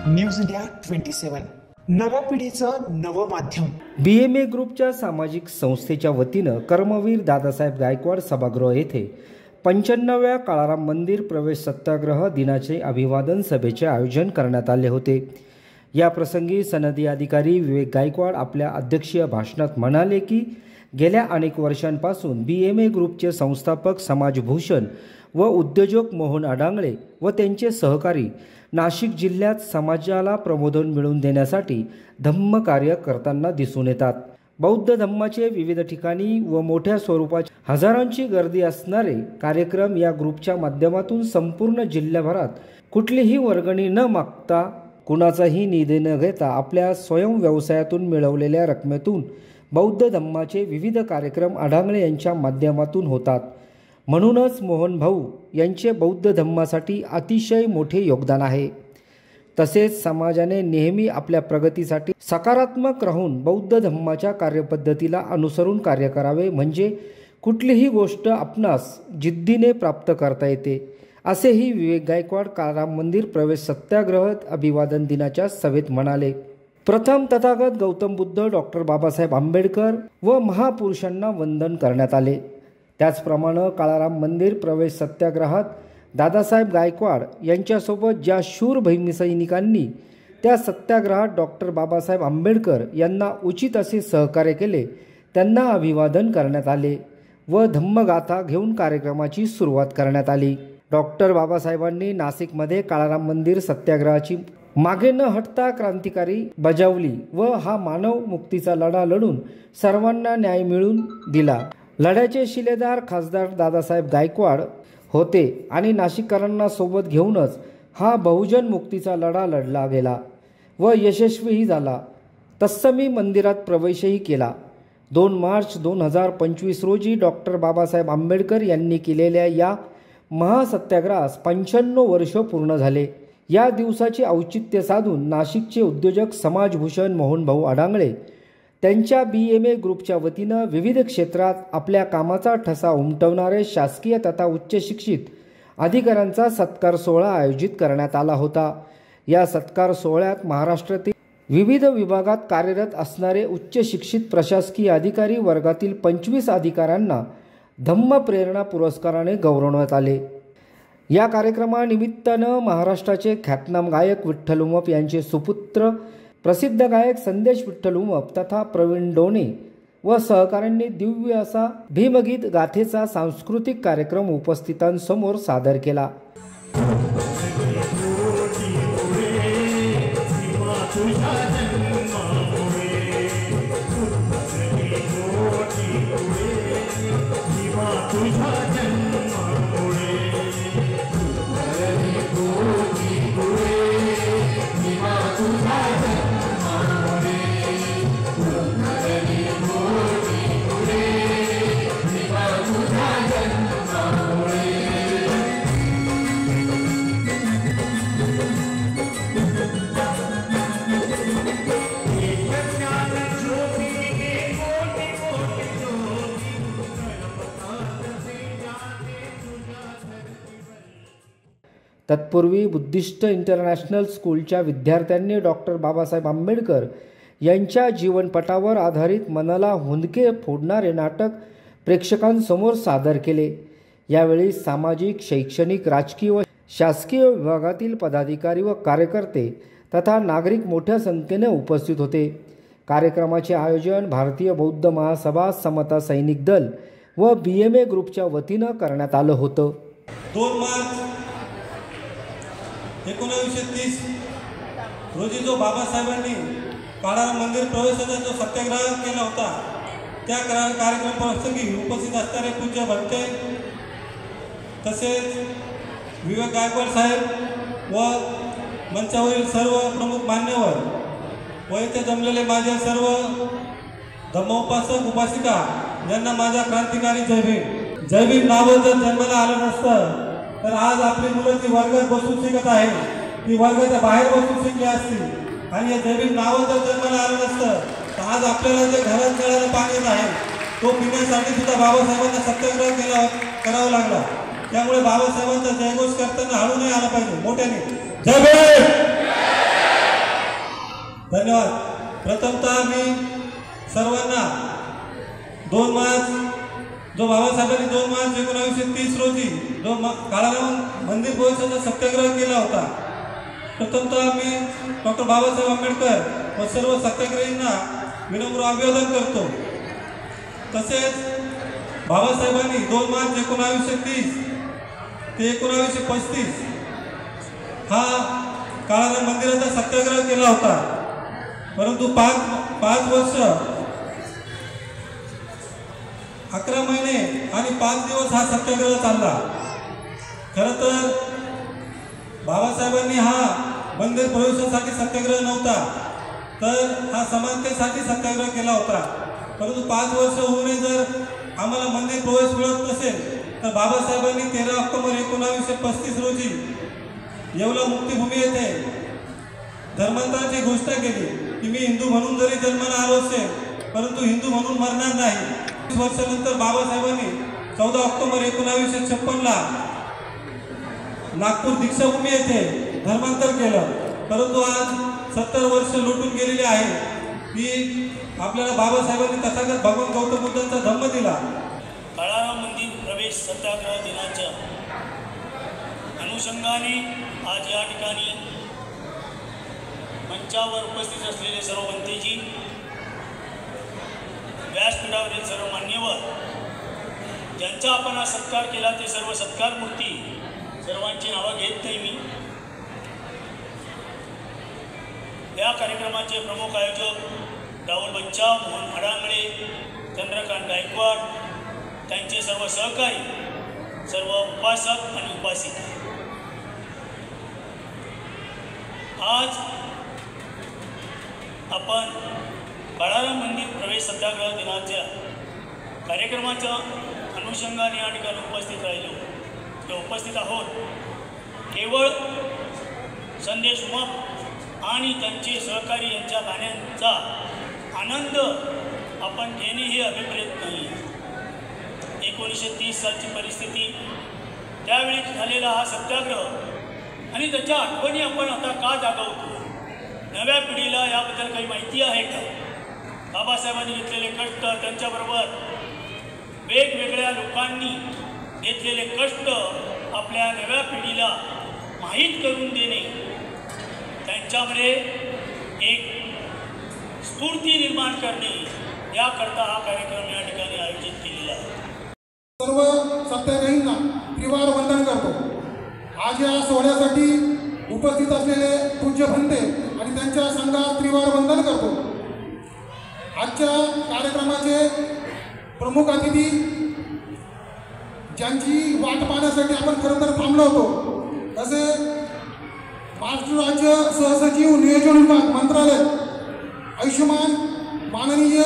News India 27 नव्या पिढीचं नवं माध्यम। BMA ग्रुपच्या सामाजिक संस्थेच्या वतीनं कर्मवीर दादासाहेब गायकवाड सभागृह येथे 95व्या काळाराम मंदिर प्रवेश सत्याग्रह दिनाचे अभिवादन सभेचे आयोजन करण्यात आले होते। या प्रसंगी सनदी अधिकारी विवेक गायकवाड आपल्या अध्यक्षीय भाषणात म्हणाले की गेल्या अनेक वर्षांपासून BMA ग्रुपचे संस्थापक समाजभूषण व उद्योजक मोहन अडांगळे व त्यांचे सहकारी नाशिक जिल्ह्यात समाजाला प्रबोधन मिळवून देण्यासाठी धम्म कार्य करताना दिसून येतात। बौद्ध धम्माचे विविध ठिकाणी व मोठ्या स्वरूपाची हजारांची गर्दी असणारे कार्यक्रम या ग्रुपच्या माध्यमातून संपूर्ण जिल्ह्याभरात कुठलीही वर्गणी न मागता कुणाचाही निधी न घेता आपल्या स्वयं व्यवसायातून मिळवलेल्या रकमेतून बौद्ध धम्माचे विविध कार्यक्रम अडांगळे यांच्या माध्यमातून होतात। म्हणूनच मोहन भाऊ यांचे बौद्ध धम्मासाठी अतिशय मोठे योगदान आहे। तसेच समाजाने नेहमी आपल्या प्रगतीसाठी सकारात्मक राहून बौद्ध धम्माच्या कार्यपद्धतीला अनुसरून कार्य करावे, म्हणजे कुठलीही गोष्ट आपणास जिद्दीने प्राप्त करता येते, असेही विवेक गायकवाड काळाराम मंदिर प्रवेश सत्याग्रह अभिवादन दिनाच्या सभेत म्हणाले। प्रथम तथागत गौतम बुद्ध, डॉक्टर बाबासाहेब आंबेडकर व महापुरुषांना वंदन करण्यात आले। त्याचप्रमाणे काळाराम मंदिर प्रवेश सत्याग्रहात दादासाहेब गायकवाड यांच्यासोबत ज्या शूर भीमसैनिकांनी त्या सत्याग्रहात डॉक्टर बाबासाहेब आंबेडकर यांना उचित असे सहकार्य केले त्यांना अभिवादन करण्यात आले व धम्मगाथा घेऊन कार्यक्रमाची सुरुवात करण्यात आली। डॉक्टर बाबासाहेबांनी नाशिकमध्ये काळाराम मंदिर सत्याग्रहाची मागे न हटता क्रांतिकारी बजावली व हा मानव मुक्तीचा लढा लढून सर्वांना न्याय मिळवून दिला। लढ्याचे शिलेदार खासदार दादासाहेब गायकवाड होते आणि नाशिककरांना सोबत घेऊनच हा बहुजन मुक्तीचा लढा लढला गेला व यशस्वीही झाला। तत्समी मंदिरात प्रवेशही केला। 2 मार्च 2025 रोजी डॉक्टर बाबासाहेब आंबेडकर यांनी केलेल्या या महासत्याग्रहास 95 वर्ष पूर्ण झाले। या दिवसाचे औचित्य साधून नाशिकचे उद्योजक समाजभूषण मोहन भाऊ अडांगळे त्यांच्या BMA ग्रुपच्या वतीनं विविध क्षेत्रात आपल्या कामाचा ठसा उमटवणारे शासकीय तथा उच्च शिक्षित अधिकाऱ्यांचा सत्कार सोहळा आयोजित करण्यात आला होता। या सत्कार सोहळ्यात महाराष्ट्रातील विविध विभागात कार्यरत असणारे उच्च शिक्षित प्रशासकीय अधिकारी वर्गातील 25 अधिकाऱ्यांना धम्म प्रेरणा पुरस्काराने गौरवण्यात आले। या कार्यक्रमानिमित्तानं महाराष्ट्राचे ख्यातनाम गायक विठ्ठल उमप यांचे सुपुत्र प्रसिद्ध गायक संदेश विठ्ठल उमप तथा प्रवीण डोणे व सहकाऱ्यांनी दिव्य असा भीमगीत गाथेचा सांस्कृतिक कार्यक्रम उपस्थितांसमोर सादर केला। तत्पूर्वी बुद्धिस्ट इंटरनॅशनल स्कूलच्या विद्यार्थ्यांनी डॉक्टर बाबासाहेब आंबेडकर यांच्या जीवनपटावर आधारित मनाला हुंदके फोडणारे नाटक प्रेक्षकांसमोर सादर केले। यावेळी सामाजिक, शैक्षणिक, राजकीय व शासकीय विभागातील पदाधिकारी व कार्यकर्ते तथा नागरिक मोठ्या संख्येने उपस्थित होते। कार्यक्रमाचे आयोजन भारतीय बौद्ध महासभा, समता सैनिक दल व BMA ग्रुपच्या वतीनं करण्यात आलं होतं। 2 मार्च 1930 रोजी जो बाबासाहेबांनी काळाराम मंदिर प्रवेशाचा जो सत्याग्रह केला होता, त्या कार्यक्रम प्रसंगी उपस्थित असणारे पूज्य भंते तसेच विवेक गायकवाड साहेब व मंचावरील सर्व प्रमुख मान्यवर व इथे जमलेले माझे सर्व धम्मोपासक उपासिका यांना माझा क्रांतिकारी जय भीम। जय भीम नावं जर जन्माला आलं नसतं तर आज आपली मुलं जी वर्गात बसून शिकत आहे ती वर्गाच्या बाहेर बसून शिकली असती आणि या जय भीम नावं जर जन्माला आलं नसतं तर आज आपल्याला जे घरात नळाला पाणी येत आहे तो पिण्यासाठी सुद्धा बाबासाहेबांना सत्याग्रह करावा लागला। त्यामुळे बाबासाहेबांचा जयघोष करताना हळू नाही आला पाहिजे, मोठ्याने जय भीम। धन्यवाद. प्रथमतः मी सर्वांना 2 मार्च जो बाबासाहेबांनी 2 मार्च 1930 रोजी जो काळाराम मंदिर प्रवेशाचा सत्याग्रह केला होता, प्रथमतः मी डॉक्टर बाबासाहेब आंबेडकर व सर्व सत्याग्रहींना विनम्र अभिवादन करतो. तसेच बाबासाहेबांनी 2 मार्च 1930 ते 1935 हा काळाराम मंदिराचा सत्याग्रह केला होता. परंतु 5 वर्ष 11 महिने आणि 5 दिवस हा सत्याग्रह चालला. खरं तर बाबासाहेबांनी हा मंदिर प्रवेशासाठी सत्याग्रह नव्हता, तर हा समानतेसाठी सत्याग्रह केला होता. परंतु 5 वर्ष होऊनही जर आम्हाला मंदिर प्रवेश मिळत नसेल, तर बाबासाहेबांनी 13 ऑक्टोबर 1935 रोजी येवला मुक्तिभूमी येथे धर्मांतराची घोषणा केली की मी हिंदू म्हणून जरी जन्माला आलो असेल, परंतु हिंदू म्हणून मरणार नाही. 20 वर्षानंतर बाबासाहेबांनी 14 ऑक्टोबर 1956ला नागपूर दीक्षाभूमी येथे धर्मांतर केलं. परंतु आज 70 वर्ष लुटून गेलेली आहे की आपल्याला बाबासाहेबांनी तथागत भगवान गौतम बुद्धांचा धम्म दिला. काळाराम मंदिर प्रवेश सत्याग्रह दिनाच्या अनुषंगाने आज या ठिकाणी मंचावर उपस्थित असलेले सर्व मंत्रीजी, व्यासपीठावरील सर्व मान्यवर, ज्यांचा आपण आज सत्कार केला ते सर्व सत्कार मूर्ती, सर्वांची नावं घेत नाही मी. या कार्यक्रमाचे प्रमुख आयोजक राहुल बच्चा, मोहन फडांगळे, चंद्रकांत गायकवाड, त्यांचे सर्व सहकारी, सर्व उपासक आणि उपासिका. आज आपण काळाराम मंदिर प्रवेश सत्याग्रह दिनाच्या कार्यक्रमाच्या अनुषंगाने या ठिकाणी उपस्थित राहिलो ते उपस्थित आहोत. केवळ संदेश उमाप आणि त्यांचे सहकारी यांच्या गाण्यांचा आनंद आपण घेणे हे अभिप्रेत नाही. 1930 सालची परिस्थिती, त्यावेळी झालेला हा सत्याग्रह आणि त्याच्या आठवणी आपण आता का जागवतो? नव्या पिढीला याबद्दल काही माहिती आहे का? बाबासाहेबांनी घेतलेले कष्ट, त्यांच्याबरोबर वेगवेगळ्या लोकांनी घेतलेले कष्ट आपल्या नव्या पिढीला माहीत करून देणे, त्यांच्यामध्ये एक स्फूर्ती निर्माण करणे, याकरता हा कार्यक्रम या ठिकाणी आयोजित केलेला आहे. सर्व सत्याग्रहींना त्रिवार वंदन करतो. आज या सोहळ्यासाठी उपस्थित असलेले पूज्य भंते आणि त्यांच्या संघास त्रिवार वंदन करतो. आजच्या कार्यक्रमाचे प्रमुख अतिथी, ज्यांची वाट पाहण्यासाठी आपण खरं तर थांबलो होतो, तसे महाराष्ट्र राज्य सहसचिव नियोजन विभाग मंत्रालय आयुष्यमान माननीय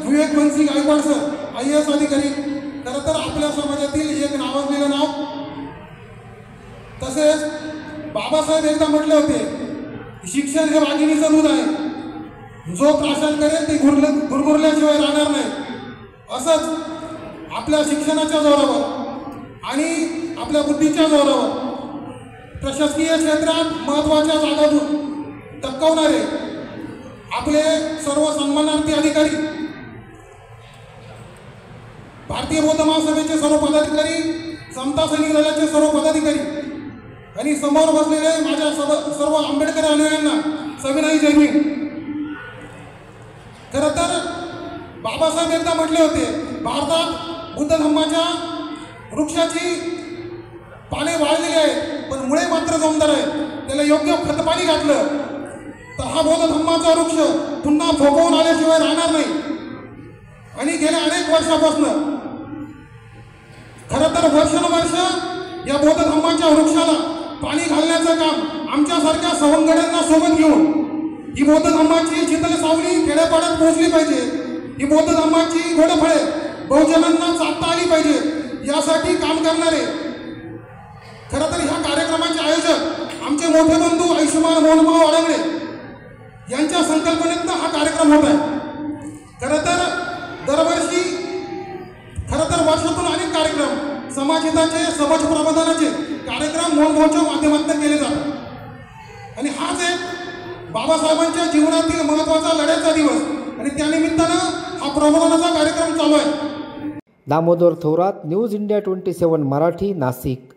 विवेक मनसिंग गायकवाड सर, IAS अधिकारी, खरं तर आपल्या समाजातील एक नावाजलेलं नाव. तसेच बाबासाहेब एकदा म्हटले होते, शिक्षण हे वाघिणीचं दूध आहे, जो प्राशन करेल ते गुरगुरल्याशिवाय राहणार नाही. असंच आपल्या शिक्षणाच्या जोरावर आणि आपल्या बुद्धीच्या जोरावर प्रशासकीय क्षेत्रात महत्त्वाच्या जागा टक्कवणारे आपले सर्व सन्मानार्थी अधिकारी, भारतीय बौद्ध महासभेचे सर्व पदाधिकारी, समता सैनिक दलाचे सर्व पदाधिकारी आणि समोर बसलेले माझ्या सर्व आंबेडकर अनुयायांना सविनयी जय भीम. खरं तर बाबासाहेब एकदा म्हटले होते, भारतात बुद्ध धम्माच्या वृक्षाची पाने वाळलेली आहेत, पण मुळे मात्र जोमदार आहेत. त्याला योग्य खतपाणी घातलं तर हा बौद्ध धम्माचा वृक्ष पुन्हा फोफवून आल्याशिवाय राहणार नाही. आणि गेल्या अनेक वर्षापासून खरं तर वर्षानुवर्ष या बौद्ध धम्माच्या वृक्षाला पाणी घालण्याचं काम आमच्यासारख्या सवंगड्यांना सोबत घेऊन ही बौद्ध धम्माची शीतल सावली खेड्यापाड्यात पोहोचली पाहिजे. ही बौद्ध धम्माची गोडफळे बहुजनांना चालता आली पाहिजे, यासाठी काम करणारे खरं तर ह्या कार्यक्रमाचे आयोजक आमचे मोठे बंधू आयुष्यमान मोहनभाऊ अडंगळे यांच्या संकल्पनेतनं हा कार्यक्रम होत आहे. खरं तर दरवर्षी वर्षातून अनेक कार्यक्रम समाजहिताचे, समाज प्रबोधनाचे कार्यक्रम मोहनभाऊच्या माध्यमातून केले जातात. आणि हाच एक बाबासाहेबांच्या जीवनातील महत्त्वाचा लढ्याचा दिवस आणि त्यानिमित्तानं हा प्रबोधनाचा कार्यक्रम चालू आहे. Damodar Thorat, news India 27 Marathi, Nashik.